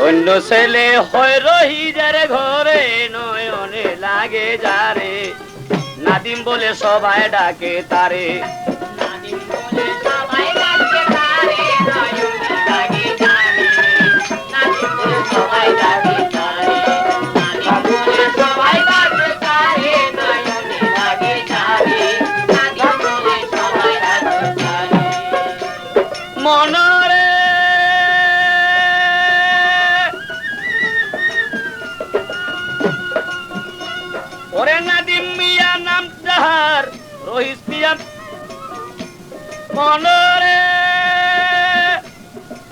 অন্য ছেলে হয় রহিজার ঘরে নয়নে লাগে যারে নাদিম বলে সবাই ডাকে তারে মনরে ওরে নাদিম মিয়া নাম যাহার রহিস মিয়া মনরে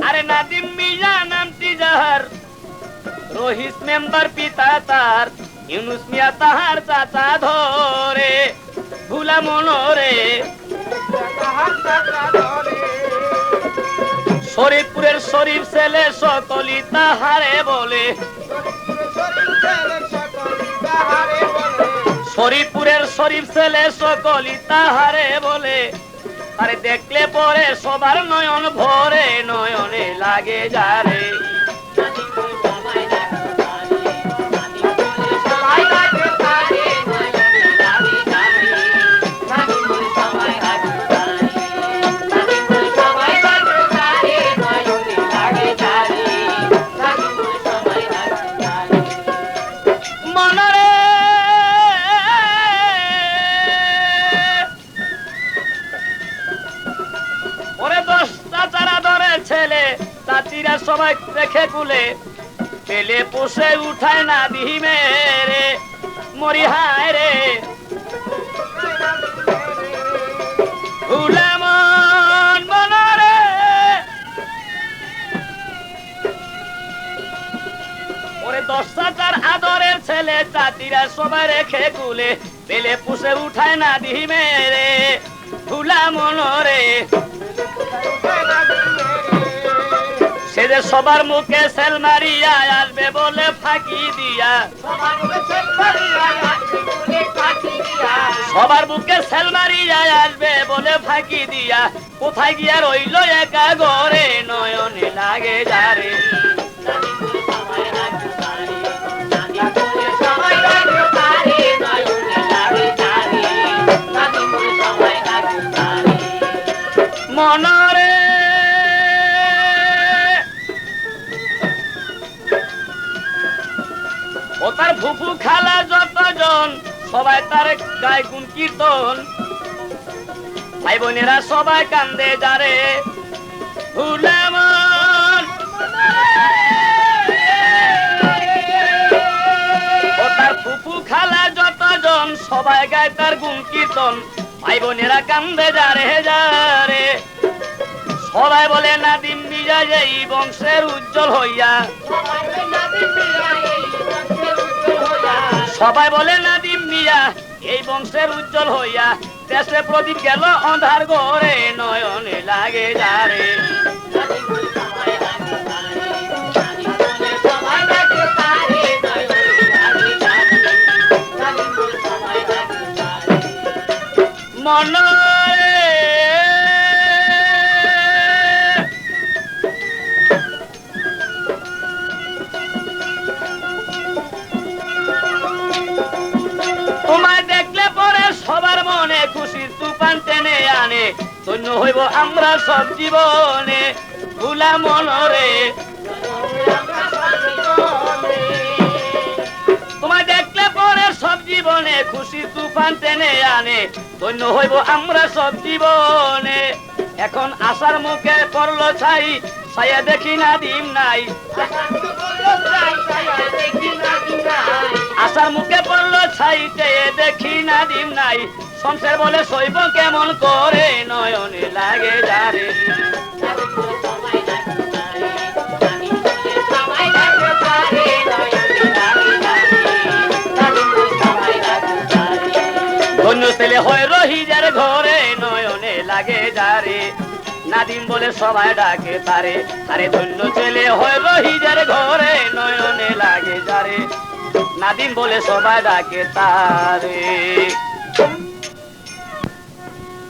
আরে নাদিম মিয়া নামটি যাহার রহিস মেম্বার পিতা তার ইউনুস মিয়া তাহার চাচা ধরে ভুলা মনরে শরীফপুরের শরীফ ছেলে সকলি তাহারে বলে শরীফপুরের শরীফ ছেলে সকলি তাহারে বলে আরে দেখলে পরে সবার নয়ন ভরে নয়নে লাগে যারে চাচিরা সবাই রেখে কুলে পেলে পোষে উঠায় না দিহি মেরে মরি হায় রে মন মনরে ওরে 10 চাচার আদরের ছেলে চাচিরা সবাই রেখে কুলে পেলে পোষে উঠায় না দিহি মেরে ভুলা মনরে সে যে সবার মুখে সেল মারিয়া আসবে বলে ফাঁকি দিয়া সবার বুকে সেল মারিয়া আসবে বলে ফাঁকি দিয়া কোথায় গিয়া রইল একা ঘরে নয়নে লাগে যারে মনরে ও তার ফুফু খালা যতজন সবাই তার গায় গুণ কীর্তন ভাই বোনেরা সবাই কান্দে যারে ভুলে মন ও তার ফুফু খালা যতজন সবাই গায় তার গুণ কীর্তন ভাই বোনেরা কান্দে যারে যারে সবাই বলে নাদিম মিয়া এই বংশের উজ্জ্বল হইয়া সবাই বলে নাদিম মিয়া এই বংশের উজ্জ্বল হইয়া দেশে প্রদীপ গেল অন্ধার ঘরে নয়নে লাগে যারে মনরে তোমায় দেখলে পরে সবার মনে খুশির তুফান টেনে আনে ধন্য হইব আমরা সব জীবনে ভুলা মনরে তোমায় দেখলে পরে সব জীবনে খুশির তুফান টেনে আনে ধন্য হইব আমরা সব জীবনে এখন আশার মুখে পড়লো ছাই ছায়া দেখি নাদিম নাই আশার মুখে পড়লো ছাই চেয়ে দেখি নাদিম নাই সংসার বলে সইব কেমন করে নয়নে লাগে যারে ধন্য ছেলে হয় রহিজার ঘরে নয়নে লাগে যারে নাদিম বলে সবাই ডাকে তারে আরে ধন্য ছেলে হয় রহিজার ঘরে নয়নে লাগে যারে নাদিম বলে সবাই ডাকে তারে